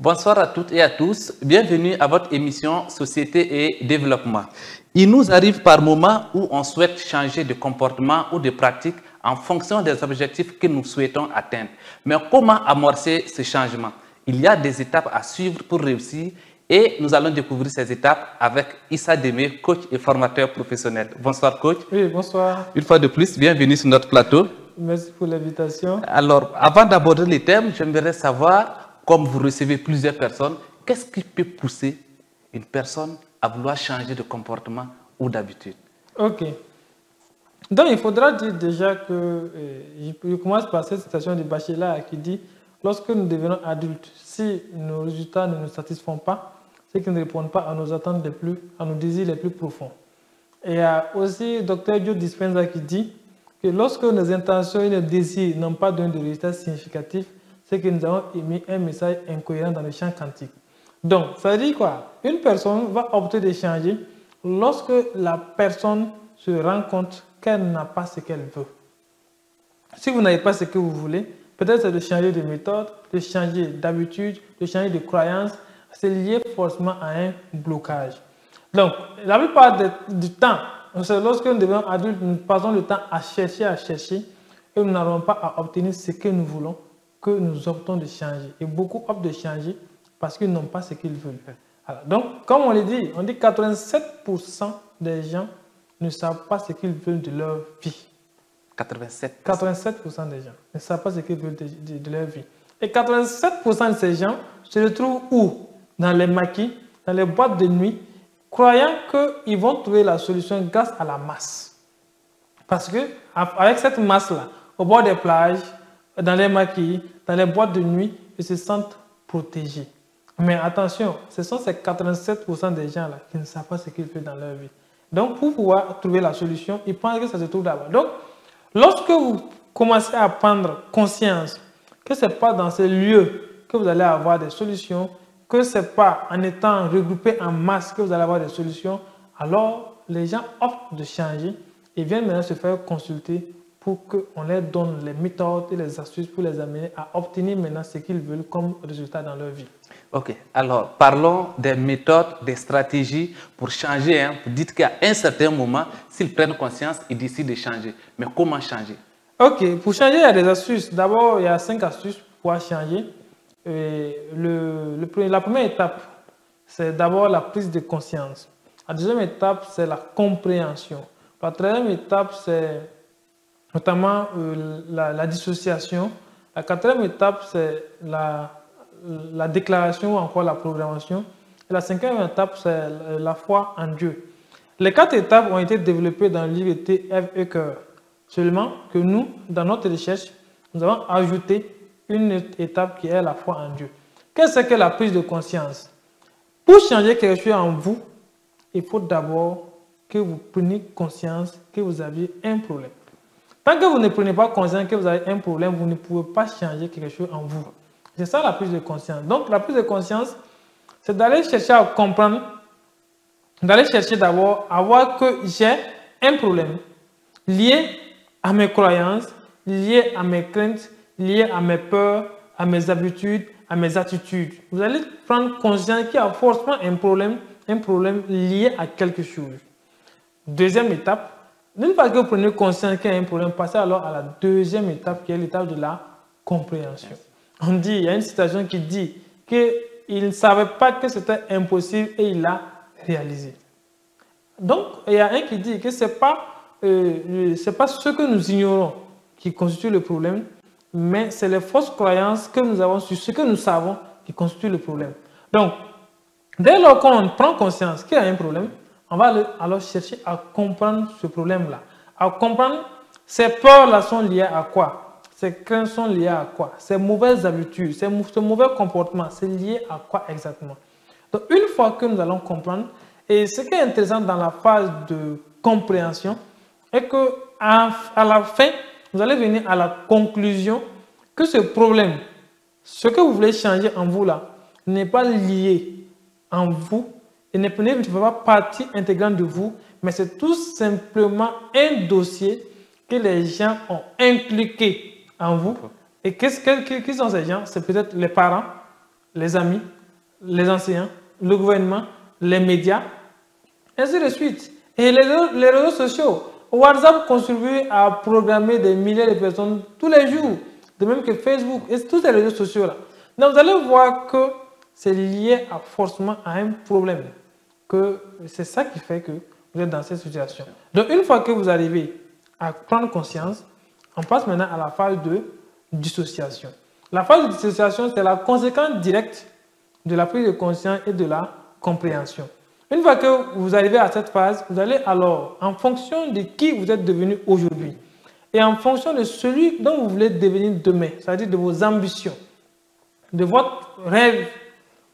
Bonsoir à toutes et à tous. Bienvenue à votre émission Société et Développement. Il nous arrive par moments où on souhaite changer de comportement ou de pratique en fonction des objectifs que nous souhaitons atteindre. Mais comment amorcer ce changement? Il y a des étapes à suivre pour réussir et nous allons découvrir ces étapes avec Issa Demé, coach et formateur professionnel. Bonsoir coach. Oui, bonsoir. Une fois de plus, bienvenue sur notre plateau. Merci pour l'invitation. Alors, avant d'aborder les thèmes, j'aimerais savoir, comme vous recevez plusieurs personnes, qu'est-ce qui peut pousser une personne à vouloir changer de comportement ou d'habitude? Ok. Donc, il faudra dire déjà que, je commence par cette citation de Bachelard qui dit « Lorsque nous devenons adultes, si nos résultats ne nous satisfont pas, c'est qu'ils ne répondent pas à nos attentes à nos désirs les plus profonds. » Et il y a aussi Dr Joe Dispenza qui dit que lorsque nos intentions et nos désirs n'ont pas donné de résultats significatifs, c'est que nous avons émis un message incohérent dans le champ quantique. Donc, ça dit quoi? Une personne va opter de changer lorsque la personne se rend compte qu'elle n'a pas ce qu'elle veut. Si vous n'avez pas ce que vous voulez, peut-être c'est de changer de méthode, de changer d'habitude, de changer de croyance. C'est lié forcément à un blocage. Donc, la plupart du temps, c'est lorsque nous devenons adultes, nous passons le temps à chercher et nous n'arrivons pas à obtenir ce que nous voulons, que nous optons de changer. Et beaucoup optent de changer parce qu'ils n'ont pas ce qu'ils veulent. Alors, donc, comme on dit 87% des gens ne savent pas ce qu'ils veulent de leur vie. 87% des gens ne savent pas ce qu'ils veulent de leur vie. Et 87% de ces gens se retrouvent où? Dans les maquis, dans les boîtes de nuit, croyant qu'ils vont trouver la solution grâce à la masse. Parce qu'avec cette masse-là, au bord des plages, dans les maquis, dans les boîtes de nuit, ils se sentent protégés. Mais attention, ce sont ces 87% des gens-là qui ne savent pas ce qu'ils font dans leur vie. Donc, pour pouvoir trouver la solution, ils pensent que ça se trouve là-bas. Donc, lorsque vous commencez à prendre conscience que ce n'est pas dans ces lieux que vous allez avoir des solutions, que ce n'est pas en étant regroupés en masse que vous allez avoir des solutions, alors les gens optent de changer et viennent maintenant se faire consulter pour qu'on leur donne les méthodes et les astuces pour les amener à obtenir maintenant ce qu'ils veulent comme résultat dans leur vie. Ok, alors parlons des méthodes, des stratégies pour changer. Vous dites qu'à un certain moment, s'ils prennent conscience, ils décident de changer. Mais comment changer? Ok, pour changer, il y a des astuces. D'abord, il y a 5 astuces pour pouvoir changer. La première étape, c'est d'abord la prise de conscience. La deuxième étape, c'est la compréhension. La troisième étape, c'est notamment la dissociation. La quatrième étape, c'est la déclaration ou encore la programmation. Et la cinquième étape, c'est la foi en Dieu. Les 4 étapes ont été développées dans le livre T.F. Eker. Seulement que nous, dans notre recherche, nous avons ajouté une étape qui est la foi en Dieu. Qu'est-ce que la prise de conscience? Pour changer quelque chose en vous, il faut d'abord que vous preniez conscience que vous aviez un problème. Tant que vous ne prenez pas conscience que vous avez un problème, vous ne pouvez pas changer quelque chose en vous. C'est ça la prise de conscience. Donc la prise de conscience, c'est d'aller chercher à comprendre, d'aller chercher d'abord à voir que j'ai un problème lié à mes croyances, lié à mes craintes, lié à mes peurs, à mes habitudes, à mes attitudes. Vous allez prendre conscience qu'il y a forcément un problème lié à quelque chose. Deuxième étape, une fois que vous prenez conscience qu'il y a un problème, passez alors à la deuxième étape qui est l'étape de la compréhension. On dit, il y a une citation qui dit qu'il ne savait pas que c'était impossible et il l'a réalisé. Donc, il y a un qui dit que ce n'est pas ce que nous ignorons qui constitue le problème, mais c'est les fausses croyances que nous avons sur ce que nous savons qui constitue le problème. Donc, dès lors qu'on prend conscience qu'il y a un problème, on va alors chercher à comprendre ce problème-là. À comprendre ces peurs-là sont liées à quoi? Ces craintes sont liées à quoi? Ces mauvaises habitudes, ce mauvais comportement, c'est lié à quoi exactement? Donc, une fois que nous allons comprendre, et ce qui est intéressant dans la phase de compréhension, est qu'à la fin, vous allez venir à la conclusion que ce problème, ce que vous voulez changer en vous là, n'est pas lié en vous et ne fait pas partie intégrante de vous, mais c'est tout simplement un dossier que les gens ont impliqué en vous. Et qui sont ces gens? C'est peut-être les parents, les amis, les enseignants, le gouvernement, les médias, ainsi de suite. Et les réseaux sociaux. WhatsApp contribue à programmer des milliers de personnes tous les jours, de même que Facebook et tous ces réseaux sociaux-là. Donc, vous allez voir que c'est lié forcément à un problème, que c'est ça qui fait que vous êtes dans cette situation. Donc, une fois que vous arrivez à prendre conscience, on passe maintenant à la phase de dissociation. La phase de dissociation, c'est la conséquence directe de la prise de conscience et de la compréhension. Une fois que vous arrivez à cette phase, vous allez alors, en fonction de qui vous êtes devenu aujourd'hui, et en fonction de celui dont vous voulez devenir demain, c'est-à-dire de vos ambitions, de votre rêve,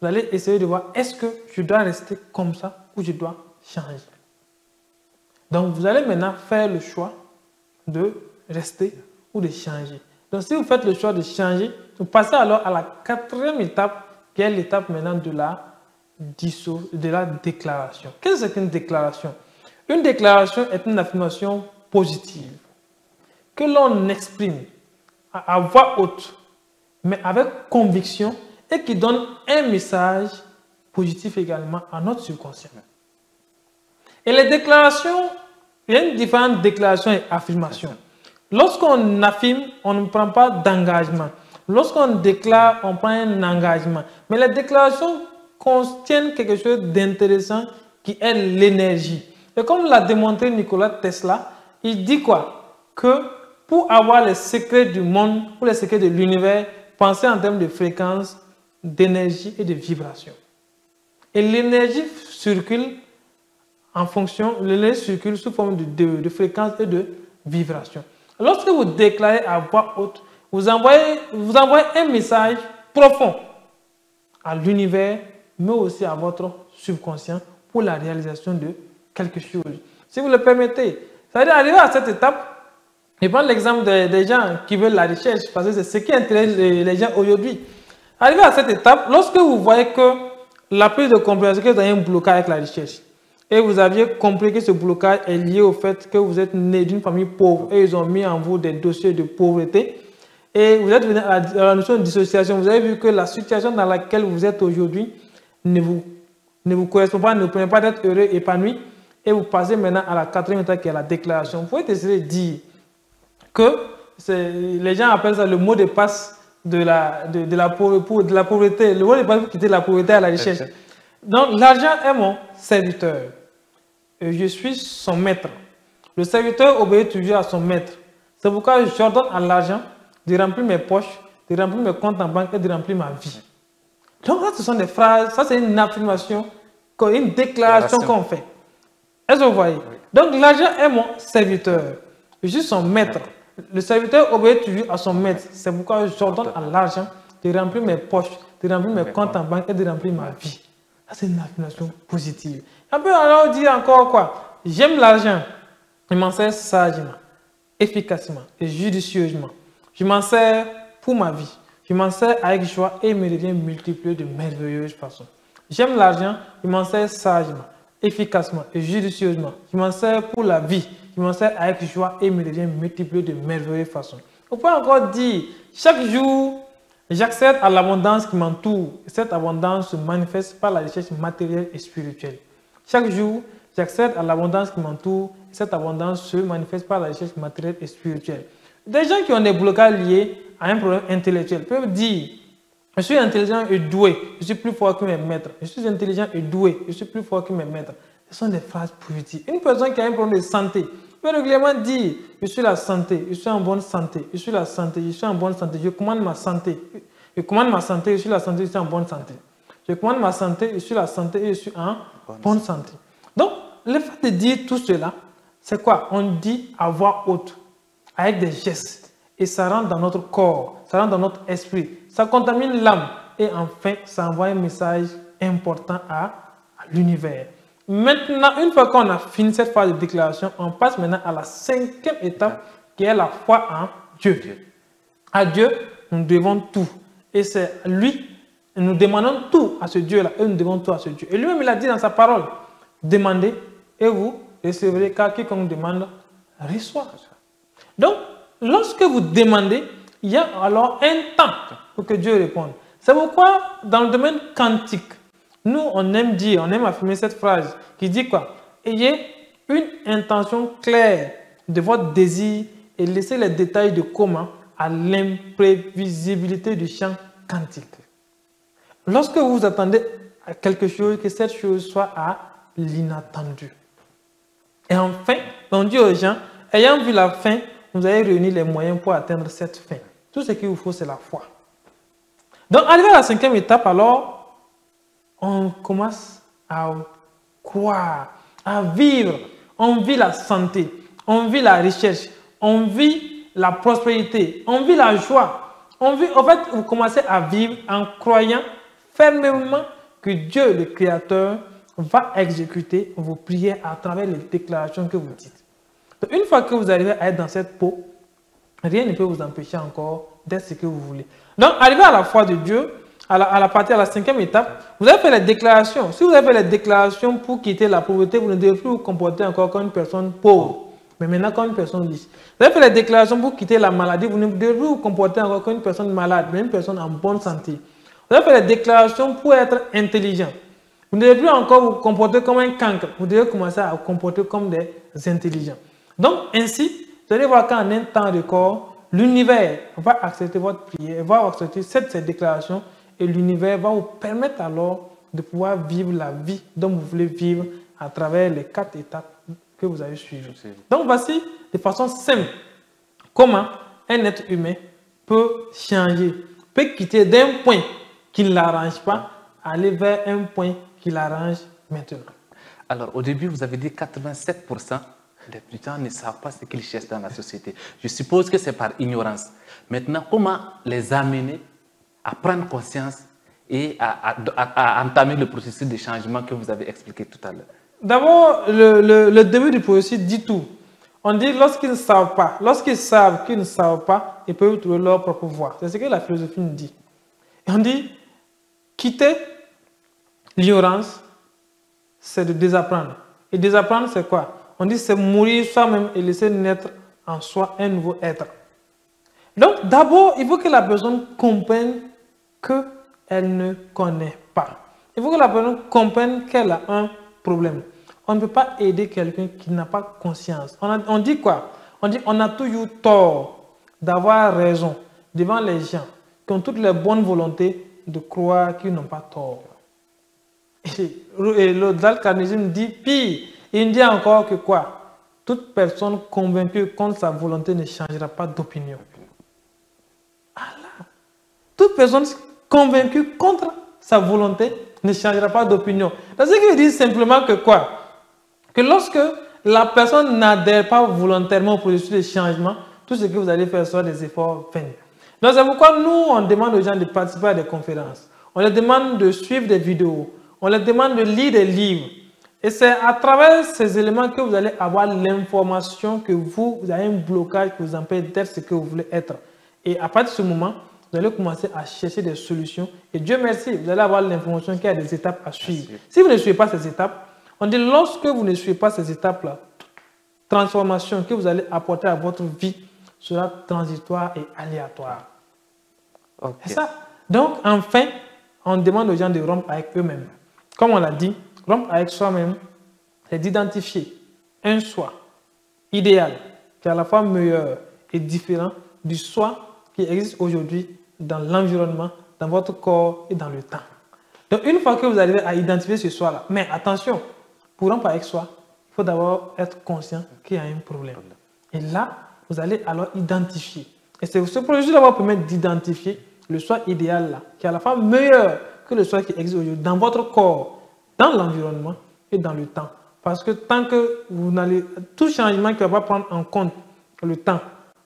vous allez essayer de voir, est-ce que je dois rester comme ça ou je dois changer? Donc, vous allez maintenant faire le choix de rester ou de changer. Donc, si vous faites le choix de changer, vous passez alors à la quatrième étape, qui est l'étape maintenant de la déclaration. Qu'est-ce que c'est qu'une déclaration? Une déclaration est une affirmation positive que l'on exprime à voix haute, mais avec conviction et qui donne un message positif également à notre subconscient. Et les déclarations, il y a une différence de déclaration et affirmation. Lorsqu'on affirme, on ne prend pas d'engagement. Lorsqu'on déclare, on prend un engagement. Mais les déclarations contiennent quelque chose d'intéressant qui est l'énergie. Et comme l'a démontré Nikola Tesla, il dit quoi? Que pour avoir les secrets du monde, ou les secrets de l'univers, pensez en termes de fréquence, d'énergie et de vibration. Et l'énergie circule en fonction, l'énergie circule sous forme de fréquence et de vibration. Lorsque vous déclarez à voix haute, vous envoyez un message profond à l'univers, mais aussi à votre subconscient pour la réalisation de quelque chose. Si vous le permettez, ça veut dire arriver à cette étape, et prendre l'exemple des gens qui veulent la recherche, parce que c'est ce qui intéresse les gens aujourd'hui. Arrivé à cette étape, lorsque vous voyez que la prise de compréhension, que vous avez un blocage avec la recherche, et vous aviez compris que ce blocage est lié au fait que vous êtes né d'une famille pauvre et ils ont mis en vous des dossiers de pauvreté, et vous êtes venu à la notion de dissociation, vous avez vu que la situation dans laquelle vous êtes aujourd'hui ne vous correspond pas, ne vous permet pas d'être heureux, épanoui, et vous passez maintenant à la quatrième étape qui est la déclaration. Vous pouvez essayer de dire que les gens appellent ça le mot de passe de la pauvreté, le mot de passe pour quitter la pauvreté à la richesse. Donc, l'argent est mon serviteur et je suis son maître. Le serviteur obéit toujours à son maître. C'est pourquoi j'ordonne à l'argent de remplir mes poches, de remplir mes comptes en banque et de remplir ma vie. Donc, là, ce sont des phrases, ça c'est une affirmation, une déclaration qu'on fait. Est-ce que vous voyez? Oui. Donc, l'argent est mon serviteur. Je suis son maître. Le serviteur obéit toujours à son maître. C'est pourquoi j'ordonne à l'argent de remplir mes poches, de remplir mes comptes en banque et de remplir ma vie. Ça, c'est une affirmation positive. On peut alors dire encore quoi? J'aime l'argent. Je m'en sers sagement, efficacement et judicieusement. Je m'en sers pour ma vie. Je m'en sers avec joie et il me devient multiplié de merveilleuses façons. J'aime l'argent. Je m'en sers sagement, efficacement et judicieusement. Je m'en sers pour la vie. Je m'en sers avec joie et il me devient multiplié de merveilleuses façons. On peut encore dire, chaque jour, j'accède à l'abondance qui m'entoure. Cette abondance se manifeste par la richesse matérielle et spirituelle. Chaque jour, j'accède à l'abondance qui m'entoure. Cette abondance se manifeste par la richesse matérielle et spirituelle. Des gens qui ont des blocages liés à un problème intellectuel peuvent dire, je suis intelligent et doué, je suis plus fort que mes maîtres. Je suis intelligent et doué, je suis plus fort que mes maîtres. Ce sont des phrases positives. Une personne qui a un problème de santé peut régulièrement dire, je suis la santé, je suis en bonne santé, je suis la santé, je suis en bonne santé, je commande ma santé. Je commande ma santé, je suis la santé, je suis en bonne santé. Je commande ma santé, je suis la santé et je suis en bonne santé. Donc, le fait de dire tout cela, c'est quoi? On dit à voix haute, avec des gestes. Et ça rentre dans notre corps, ça rentre dans notre esprit. Ça contamine l'âme. Et enfin, ça envoie un message important à l'univers. Maintenant, une fois qu'on a fini cette phase de déclaration, on passe maintenant à la cinquième étape qui est la foi en Dieu. À Dieu, nous devons tout. Et c'est lui, nous demandons tout à ce Dieu-là. Et nous devons tout à ce Dieu. Et lui-même, il a dit dans sa parole, demandez et vous recevrez, car quiconque demande, reçoit. Donc, lorsque vous demandez, il y a alors un temps pour que Dieu réponde. C'est pourquoi, dans le domaine quantique, nous, on aime dire, on aime affirmer cette phrase qui dit quoi? Ayez une intention claire de votre désir et laissez les détails de comment à l'imprévisibilité du champ quantique. Lorsque vous attendez à quelque chose, que cette chose soit à l'inattendu. Et enfin, on dit aux gens, ayant vu la fin, vous allez réunir les moyens pour atteindre cette fin. Tout ce qu'il vous faut, c'est la foi. Donc, arrivé à la 5e étape, alors, on commence à croire, à vivre. On vit la santé, on vit la recherche, on vit la prospérité, on vit la joie. En fait, vous commencez à vivre en croyant fermement que Dieu, le Créateur, va exécuter vos prières à travers les déclarations que vous dites. Donc, une fois que vous arrivez à être dans cette peau, rien ne peut vous empêcher encore d'être ce que vous voulez. Donc, arrivé à la foi de Dieu, à la 5e étape, vous avez fait les déclarations. Si vous avez fait les déclarations pour quitter la pauvreté, vous ne devez plus vous comporter encore comme une personne pauvre, mais maintenant comme une personne riche. Vous avez fait les déclarations pour quitter la maladie, vous ne devez plus vous comporter encore comme une personne malade, mais une personne en bonne santé. Vous avez fait les déclarations pour être intelligent. Vous ne devez plus encore vous comporter comme un cancre, vous devez commencer à vous comporter comme des intelligents. Donc, ainsi, vous allez voir qu'en un temps record, l'univers va accepter votre prière, va accepter cette déclaration et l'univers va vous permettre alors de pouvoir vivre la vie dont vous voulez vivre à travers les 4 étapes que vous avez suivies. Donc, voici de façon simple comment un être humain peut changer, peut quitter d'un point qui ne l'arrange pas, aller vers un point qui l'arrange maintenant. Alors, au début, vous avez dit 87% des gens ne savent pas ce qu'ils cherchent dans la société. Je suppose que c'est par ignorance. Maintenant, comment les amener à prendre conscience et à entamer le processus de changement que vous avez expliqué tout à l'heure? D'abord, le début du processus dit tout. On dit lorsqu'ils ne savent pas, lorsqu'ils savent qu'ils ne savent pas, ils peuvent trouver leur propre voie. C'est ce que la philosophie nous dit. Et on dit, quitter l'ignorance, c'est de désapprendre. Et désapprendre, c'est quoi? On dit c'est mourir soi-même et laisser naître en soi un nouveau être. Donc, d'abord, il faut que la personne comprenne qu'elle ne connaît pas. Il faut que la personne comprenne qu'elle a un problème. On ne peut pas aider quelqu'un qui n'a pas conscience. On dit quoi? On dit on a toujours tort d'avoir raison devant les gens qui ont toutes les bonnes volontés de croire qu'ils n'ont pas tort. Et l'Odal Carnegie nous dit pire. Il dit encore que quoi? Toute personne convaincue contre sa volonté ne changera pas d'opinion. Allah. Toute personne convaincue contre sa volonté ne changera pas d'opinion. C'est ce qu'il dit simplement que quoi? Que lorsque la personne n'adhère pas volontairement au processus de changement, tout ce que vous allez faire sera des efforts vains. Donc c'est pourquoi nous, on demande aux gens de participer à des conférences. On leur demande de suivre des vidéos. On leur demande de lire des livres. Et c'est à travers ces éléments que vous allez avoir l'information que vous avez un blocage qui vous empêche d'être ce que vous voulez être. Et à partir de ce moment, vous allez commencer à chercher des solutions. Et Dieu merci, vous allez avoir l'information qu'il y a des étapes à suivre. Si vous ne suivez pas ces étapes, on dit lorsque vous ne suivez pas ces étapes-là, toute transformation que vous allez apporter à votre vie sera transitoire et aléatoire. Okay. C'est ça. Donc, enfin, on demande aux gens de rompre avec eux-mêmes. Comme on l'a dit, rompre avec soi-même, c'est d'identifier un soi idéal qui est à la fois meilleur et différent du soi qui existe aujourd'hui dans l'environnement, dans votre corps et dans le temps. Donc, une fois que vous arrivez à identifier ce soi-là, mais attention, pour rompre avec soi, il faut d'abord être conscient qu'il y a un problème. Et là, vous allez alors identifier. Et c'est ce processus-là va vous permettre d'identifier le soi idéal là, qui est à la fois meilleur que le soi qui existe aujourd'hui dans votre corps, dans l'environnement et dans le temps. Parce que tant que vous n'allez... Tout changement qui ne va pas prendre en compte le temps,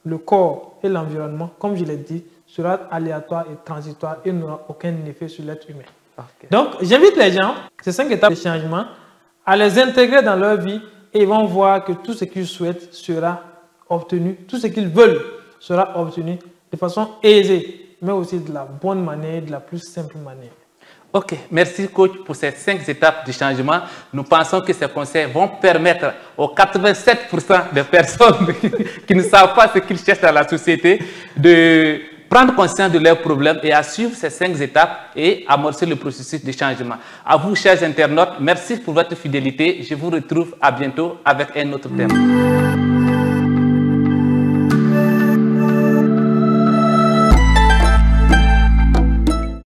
le corps et l'environnement, comme je l'ai dit, sera aléatoire et transitoire et n'aura aucun effet sur l'être humain. Okay. Donc, j'invite les gens, ces 5 étapes de changement, à les intégrer dans leur vie et ils vont voir que tout ce qu'ils souhaitent sera obtenu, tout ce qu'ils veulent sera obtenu de façon aisée, mais aussi de la bonne manière, de la plus simple manière. Ok, merci coach pour ces 5 étapes de changement. Nous pensons que ces conseils vont permettre aux 87% des personnes qui ne savent pas ce qu'ils cherchent dans la société de prendre conscience de leurs problèmes et à suivre ces 5 étapes et amorcer le processus de changement. À vous, chers internautes, merci pour votre fidélité. Je vous retrouve à bientôt avec un autre thème.